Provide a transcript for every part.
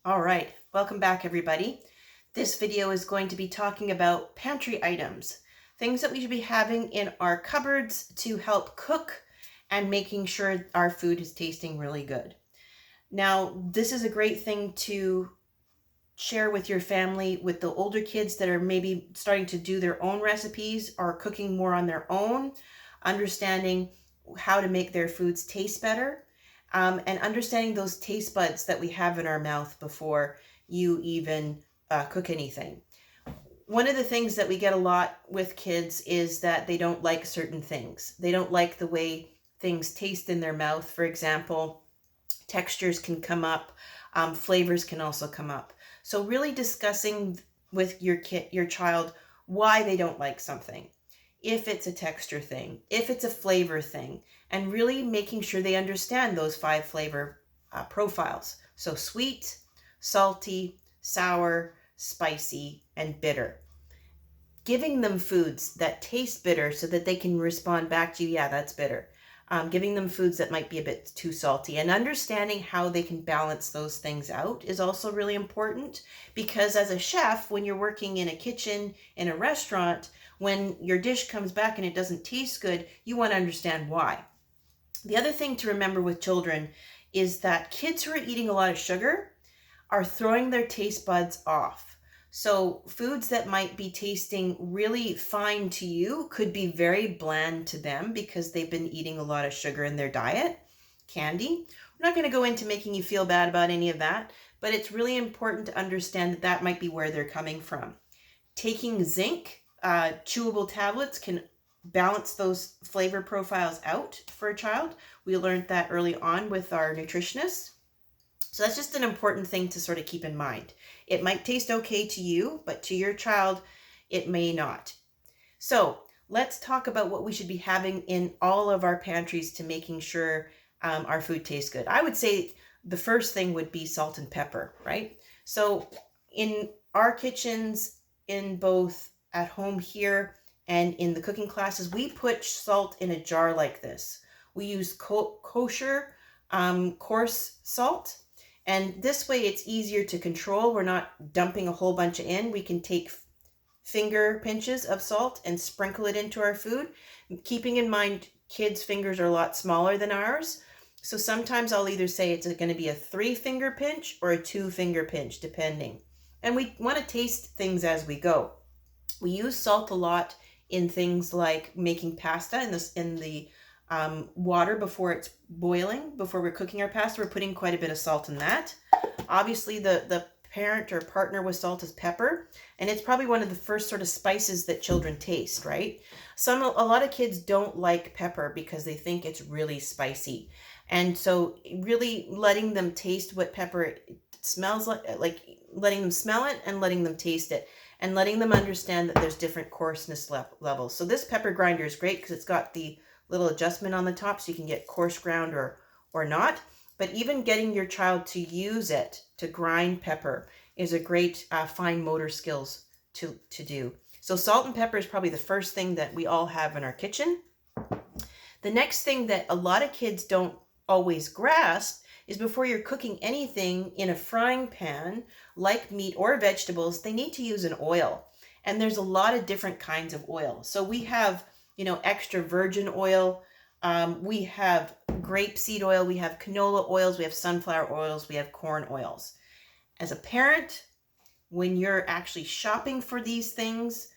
All right, welcome back everybody. This video is going to be talking about pantry items, things that we should be having in our cupboards to help cook and making sure our food is tasting really good. Now, this is a great thing to share with your family, with the older kids that are maybe starting to do their own recipes or cooking more on their own, understanding how to make their foods taste better, and understanding those taste buds that we have in our mouth before you even cook anything. One of the things that we get a lot with kids is that they don't like certain things. They don't like the way things taste in their mouth. For example, textures can come up, flavors can also come up. So really discussing with your child, why they don't like something, if it's a texture thing, if it's a flavor thing, and really making sure they understand those 5 flavor profiles. So sweet, salty, sour, spicy, and bitter. Giving them foods that taste bitter so that they can respond back to you, yeah, that's bitter. Giving them foods that might be a bit too salty, and understanding how they can balance those things out is also really important, because as a chef, when you're working in a kitchen, in a restaurant, when your dish comes back and it doesn't taste good, you want to understand why. The other thing to remember with children is that kids who are eating a lot of sugar are throwing their taste buds off. So foods that might be tasting really fine to you could be very bland to them because they've been eating a lot of sugar in their diet. Candy. We're not going to go into making you feel bad about any of that, but it's really important to understand that that might be where they're coming from. Taking zinc, chewable tablets can balance those flavor profiles out for a child. We learned that early on with our nutritionist. So that's just an important thing to sort of keep in mind. It might taste okay to you, but to your child, it may not. So let's talk about what we should be having in all of our pantries to making sure our food tastes good. I would say the first thing would be salt and pepper, right? So in our kitchens, in both at home here and in the cooking classes, we put salt in a jar like this. We use kosher, coarse salt. And this way it's easier to control. We're not dumping a whole bunch in. We can take finger pinches of salt and sprinkle it into our food. Keeping in mind, kids' fingers are a lot smaller than ours. So sometimes I'll either say it's going to be a 3-finger pinch or a 2-finger pinch, depending. And we want to taste things as we go. We use salt a lot in things like making pasta in the water before it's boiling, before we're cooking our pasta. We're putting quite a bit of salt in that. Obviously, the parent or partner with salt is pepper, and it's probably one of the first sort of spices that children taste, right? A lot of kids don't like pepper because they think it's really spicy. And so really letting them taste what pepper smells like letting them smell it and letting them taste it, and letting them understand that there's different coarseness levels. So this pepper grinder is great because it's got the little adjustment on the top, so you can get coarse ground or not. But even getting your child to use it to grind pepper is a great fine motor skills to do. So salt and pepper is probably the first thing that we all have in our kitchen. The next thing that a lot of kids don't always grasp is before you're cooking anything in a frying pan, like meat or vegetables, they need to use an oil. And there's a lot of different kinds of oil. So we have extra virgin oil. We have grapeseed oil. We have canola oils. We have sunflower oils. We have corn oils. As a parent, when you're actually shopping for these things,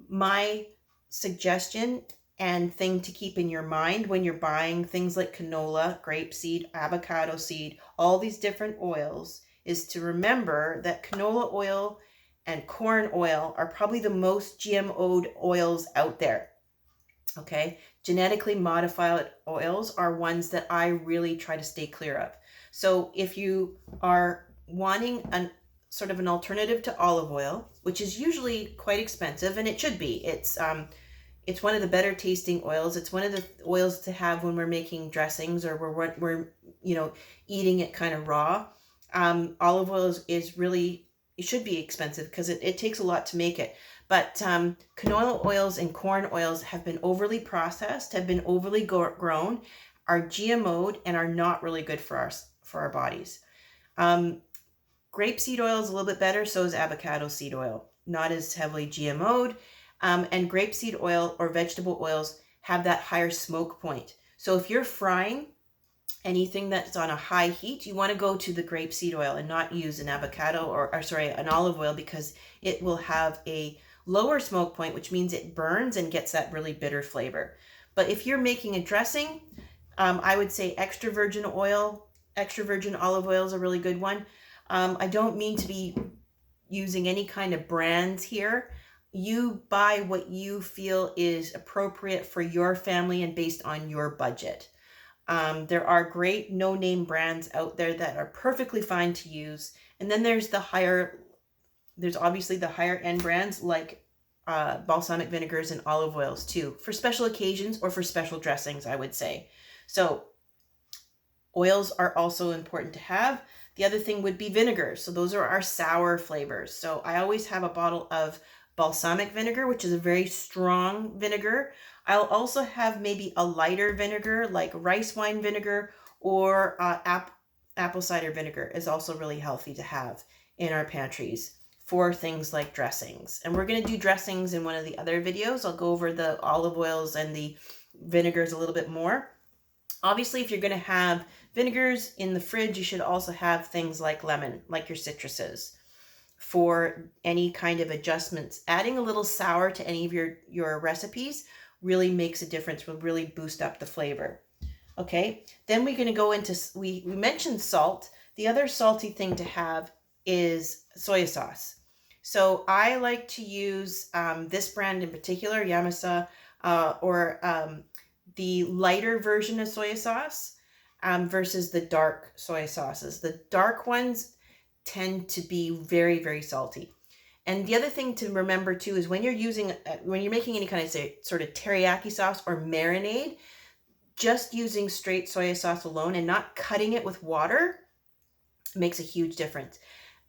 my suggestion and thing to keep in your mind when you're buying things like canola, grapeseed, avocado seed, all these different oils, is to remember that canola oil and corn oil are probably the most GMO'd oils out there. Okay, genetically modified oils are ones that I really try to stay clear of. So if you are wanting an sort of an alternative to olive oil, which is usually quite expensive, and it should be, it's one of the better tasting oils. It's one of the oils to have when we're making dressings or we're eating it kind of raw. Olive oil is really, it should be expensive because it takes a lot to make it. But canola oils and corn oils have been overly processed, have been overly grown, are GMO'd, and are not really good for our bodies. Grapeseed oil is a little bit better, so is avocado seed oil. Not as heavily GMO'd. And grapeseed oil or vegetable oils have that higher smoke point. So if you're frying anything that's on a high heat, you want to go to the grapeseed oil and not use an avocado or sorry, an olive oil, because it will have a lower smoke point, which means it burns and gets that really bitter flavor. But if you're making a dressing, I would say extra virgin olive oil is a really good one. I don't mean to be using any kind of brands here. You buy what you feel is appropriate for your family and based on your budget. There are great no-name brands out there that are perfectly fine to use. And then there's obviously the higher end brands like balsamic vinegars and olive oils too, for special occasions or for special dressings, I would say. So oils are also important to have. The other thing would be vinegars. So those are our sour flavors. So I always have a bottle of balsamic vinegar, which is a very strong vinegar. I'll also have maybe a lighter vinegar like rice wine vinegar, or apple cider vinegar is also really healthy to have in our pantries for things like dressings. And we're going to do dressings in one of the other videos. I'll go over the olive oils and the vinegars a little bit more. Obviously, if you're going to have vinegars in the fridge, you should also have things like lemon, like your citruses, for any kind of adjustments. Adding a little sour to any of your recipes really makes a difference, will really boost up the flavor. Okay, then we're going to go into, we mentioned salt. The other salty thing to have is soy sauce. So I like to use this brand in particular, Yamasa, or the lighter version of soy sauce versus the dark soy sauces. The dark ones tend to be very, very salty. And the other thing to remember too is when you're making any kind of sort of teriyaki sauce or marinade, just using straight soy sauce alone and not cutting it with water makes a huge difference.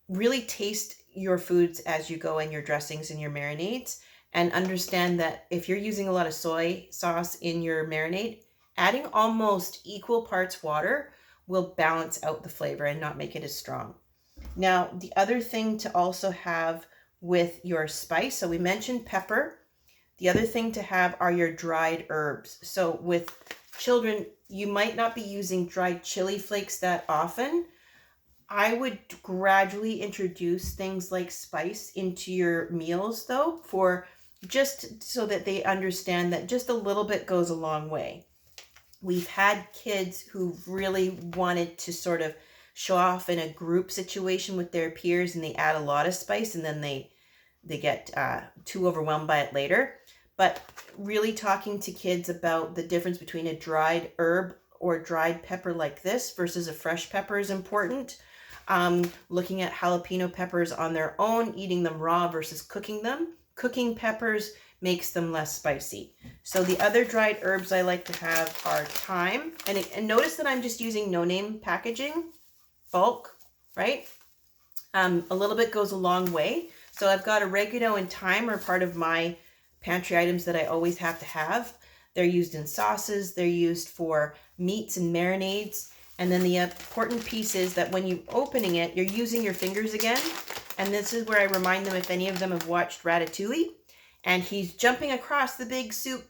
Really taste your foods as you go in your dressings and your marinades, and understand that if you're using a lot of soy sauce in your marinade, adding almost equal parts water will balance out the flavor and not make it as strong. Now, the other thing to also have with your spice, so we mentioned pepper. The other thing to have are your dried herbs. So with children, you might not be using dried chili flakes that often. I would gradually introduce things like spice into your meals though, for just so that they understand that just a little bit goes a long way. We've had kids who really wanted to sort of show off in a group situation with their peers, and they add a lot of spice, and then they get too overwhelmed by it later. But really talking to kids about the difference between a dried herb or dried pepper like this versus a fresh pepper is important. Looking at jalapeno peppers on their own, eating them raw versus cooking them. Cooking peppers makes them less spicy. So the other dried herbs I like to have are thyme. And notice that I'm just using no-name packaging, bulk, right? A little bit goes a long way. So I've got oregano and thyme are part of my pantry items that I always have to have. They're used in sauces. They're used for meats and marinades. And then the important piece is that when you're opening it, you're using your fingers again. And this is where I remind them, if any of them have watched Ratatouille, and he's jumping across the big soup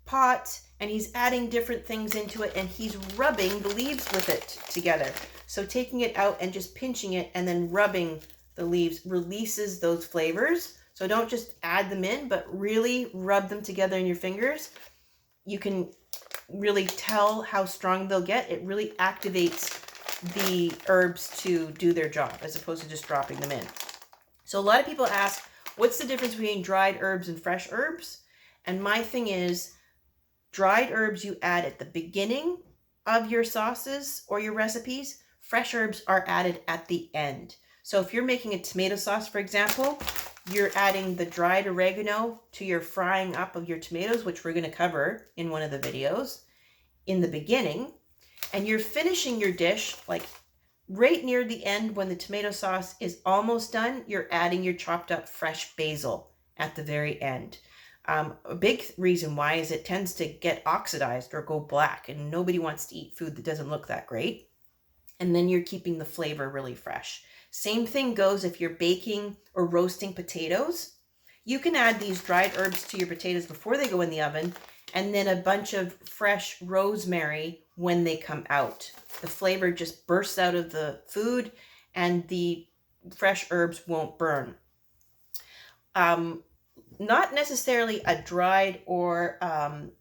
pot and he's adding different things into it, and he's rubbing the leaves with it together. So taking it out and just pinching it and then rubbing the leaves releases those flavors. So don't just add them in, but really rub them together in your fingers. You can really tell how strong they'll get. It really activates the herbs to do their job as opposed to just dropping them in. So a lot of people ask, what's the difference between dried herbs and fresh herbs? And my thing is, dried herbs you add at the beginning of your sauces or your recipes. Fresh herbs are added at the end. So if you're making a tomato sauce, for example, you're adding the dried oregano to your frying up of your tomatoes, which we're going to cover in one of the videos, in the beginning. And you're finishing your dish like right near the end when the tomato sauce is almost done. You're adding your chopped up fresh basil at the very end. A big reason why is it tends to get oxidized or go black, and nobody wants to eat food that doesn't look that great. And then you're keeping the flavor really fresh. Same thing goes if you're baking or roasting potatoes. You can add these dried herbs to your potatoes before they go in the oven, and then a bunch of fresh rosemary when they come out. The flavor just bursts out of the food and the fresh herbs won't burn. Not necessarily a dried or an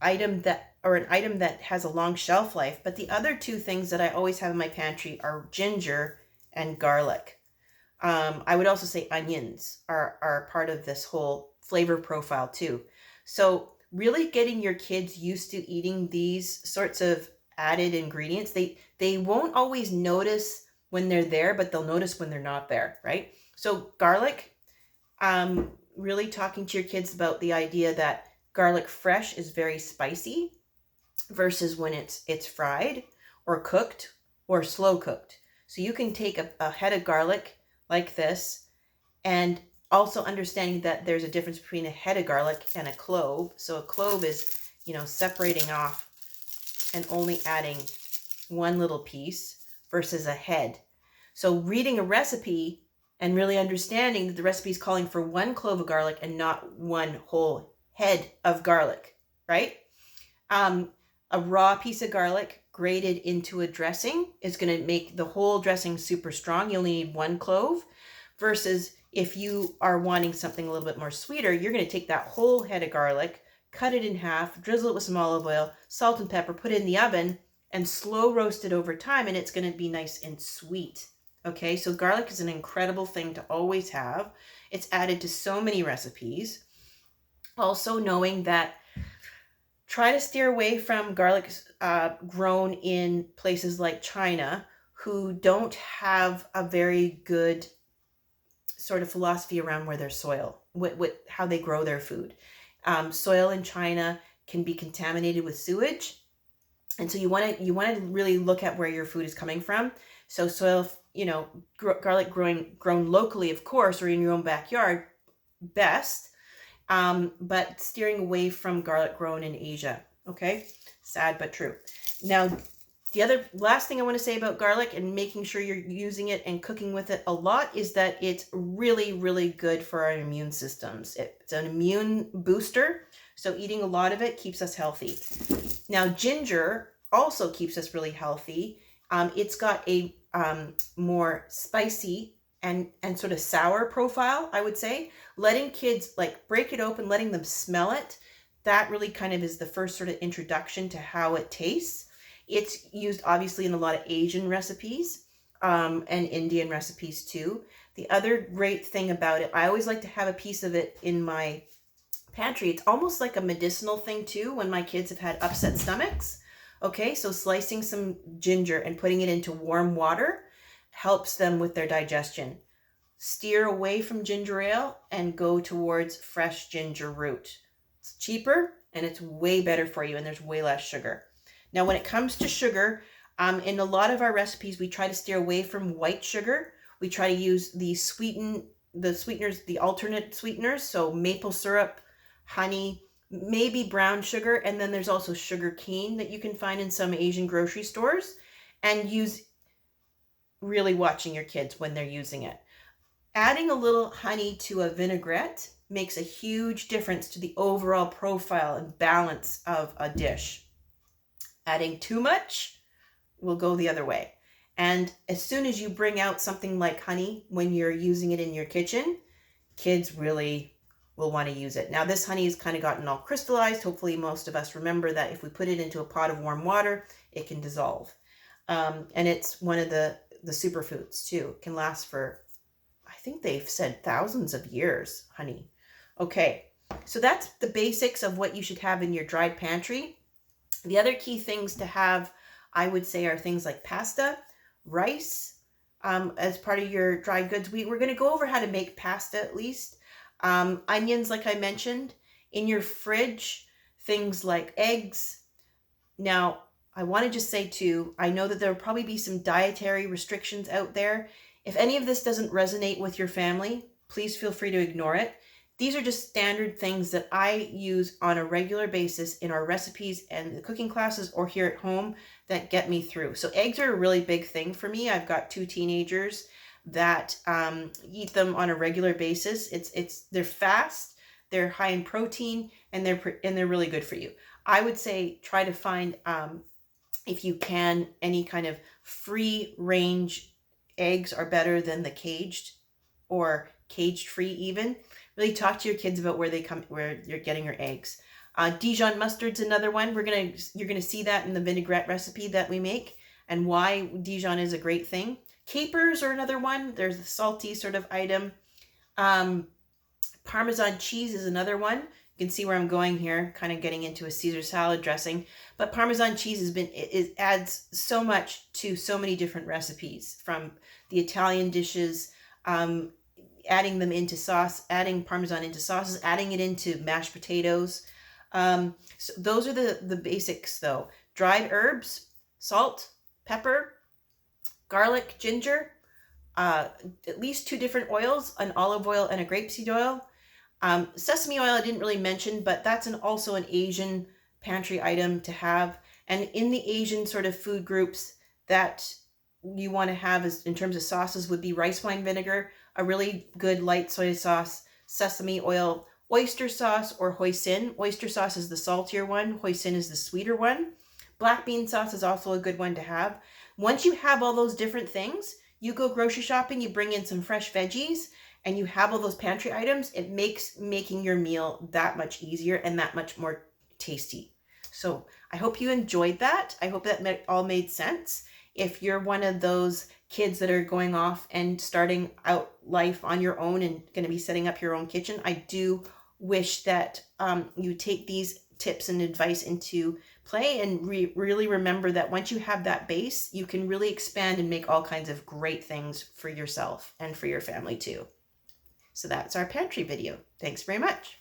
item that has a long shelf life, but the other two things that I always have in my pantry are ginger and garlic. I would also say onions are part of this whole flavor profile too. So really getting your kids used to eating these sorts of added ingredients. They won't always notice when they're there, but they'll notice when they're not there, right? So garlic, really talking to your kids about the idea that garlic fresh is very spicy versus when it's fried or cooked or slow cooked. So you can take a head of garlic like this, and also understanding that there's a difference between a head of garlic and a clove. So a clove is, separating off and only adding one little piece versus a head. So reading a recipe and really understanding that the recipe is calling for one clove of garlic and not one whole head of garlic, right? A raw piece of garlic grated into a dressing is going to make the whole dressing super strong. You only need one clove, versus if you are wanting something a little bit more sweeter, you're going to take that whole head of garlic, cut it in half, drizzle it with some olive oil, salt and pepper, put it in the oven, and slow roast it over time, and it's going to be nice and sweet. Okay, so garlic is an incredible thing to always have. It's added to so many recipes. Also knowing that try to steer away from garlic grown in places like China, who don't have a very good sort of philosophy around where their soil, how they grow their food. Soil in China can be contaminated with sewage. And so you want to really look at where your food is coming from. So soil, garlic grown locally, of course, or in your own backyard, best. But steering away from garlic grown in Asia. Okay, sad but true. Now, the last thing I want to say about garlic and making sure you're using it and cooking with it a lot is that it's really, really good for our immune systems. It's an immune booster, so eating a lot of it keeps us healthy. Now, ginger also keeps us really healthy. It's got a more spicy and sort of sour profile, I would say. Letting kids break it open, letting them smell it, that really kind of is the first sort of introduction to how it tastes. It's used obviously in a lot of Asian recipes and Indian recipes too. The other great thing about it, I always like to have a piece of it in my pantry. It's almost like a medicinal thing too when my kids have had upset stomachs. Okay, so slicing some ginger and putting it into warm water helps them with their digestion. Steer away from ginger ale and go towards fresh ginger root. It's cheaper and it's way better for you, and there's way less sugar. Now, when it comes to sugar, in a lot of our recipes, we try to steer away from white sugar. We try to use the sweeteners, the alternate sweeteners, so maple syrup, honey, maybe brown sugar, and then there's also sugar cane that you can find in some Asian grocery stores, and use really watching your kids when they're using it. Adding a little honey to a vinaigrette makes a huge difference to the overall profile and balance of a dish. Adding too much will go the other way. And as soon as you bring out something like honey when you're using it in your kitchen, kids really will want to use it. Now, this honey has kind of gotten all crystallized. Hopefully most of us remember that if we put it into a pot of warm water, it can dissolve. And it's one of the superfoods too. It can last for, I think they've said, thousands of years, honey. Okay, so that's the basics of what you should have in your dried pantry. The other key things to have, I would say, are things like pasta, rice, as part of your dried goods. We're going to go over how to make pasta at least. Onions, like I mentioned. In your fridge, things like eggs. Now, I want to just say too, I know that there will probably be some dietary restrictions out there. If any of this doesn't resonate with your family, please feel free to ignore it. These are just standard things that I use on a regular basis in our recipes and the cooking classes or here at home that get me through. So eggs are a really big thing for me. I've got 2 teenagers. that eat them on a regular basis. They're fast, they're high in protein, and they're really good for you. I would say try to find, if you can, any kind of free range eggs are better than the caged or caged free even. Really talk to your kids about where you're getting your eggs. Dijon mustard's another one. You're gonna see that in the vinaigrette recipe that we make and why Dijon is a great thing. Capers are another one. There's a salty sort of item. Parmesan cheese is another one. You can see where I'm going here, kind of getting into a Caesar salad dressing. But Parmesan cheese it adds so much to so many different recipes, from the Italian dishes, adding them into sauce, adding Parmesan into sauces, adding it into mashed potatoes. So those are the basics though. Dried herbs, salt, pepper, garlic, ginger, at least 2 different oils, an olive oil and a grapeseed oil. Sesame oil I didn't really mention, but that's also an Asian pantry item to have. And in the Asian sort of food groups that you want to have in terms of sauces would be rice wine vinegar, a really good light soy sauce, sesame oil, oyster sauce, or hoisin. Oyster sauce is the saltier one. Hoisin is the sweeter one. Black bean sauce is also a good one to have. Once you have all those different things, you go grocery shopping, you bring in some fresh veggies, and you have all those pantry items. It makes making your meal that much easier and that much more tasty. So I hope you enjoyed that. I hope that all made sense. If you're one of those kids that are going off and starting out life on your own and going to be setting up your own kitchen, I do wish that you take these tips and advice into play and really remember that once you have that base, you can really expand and make all kinds of great things for yourself and for your family too. So that's our pantry video. Thanks very much.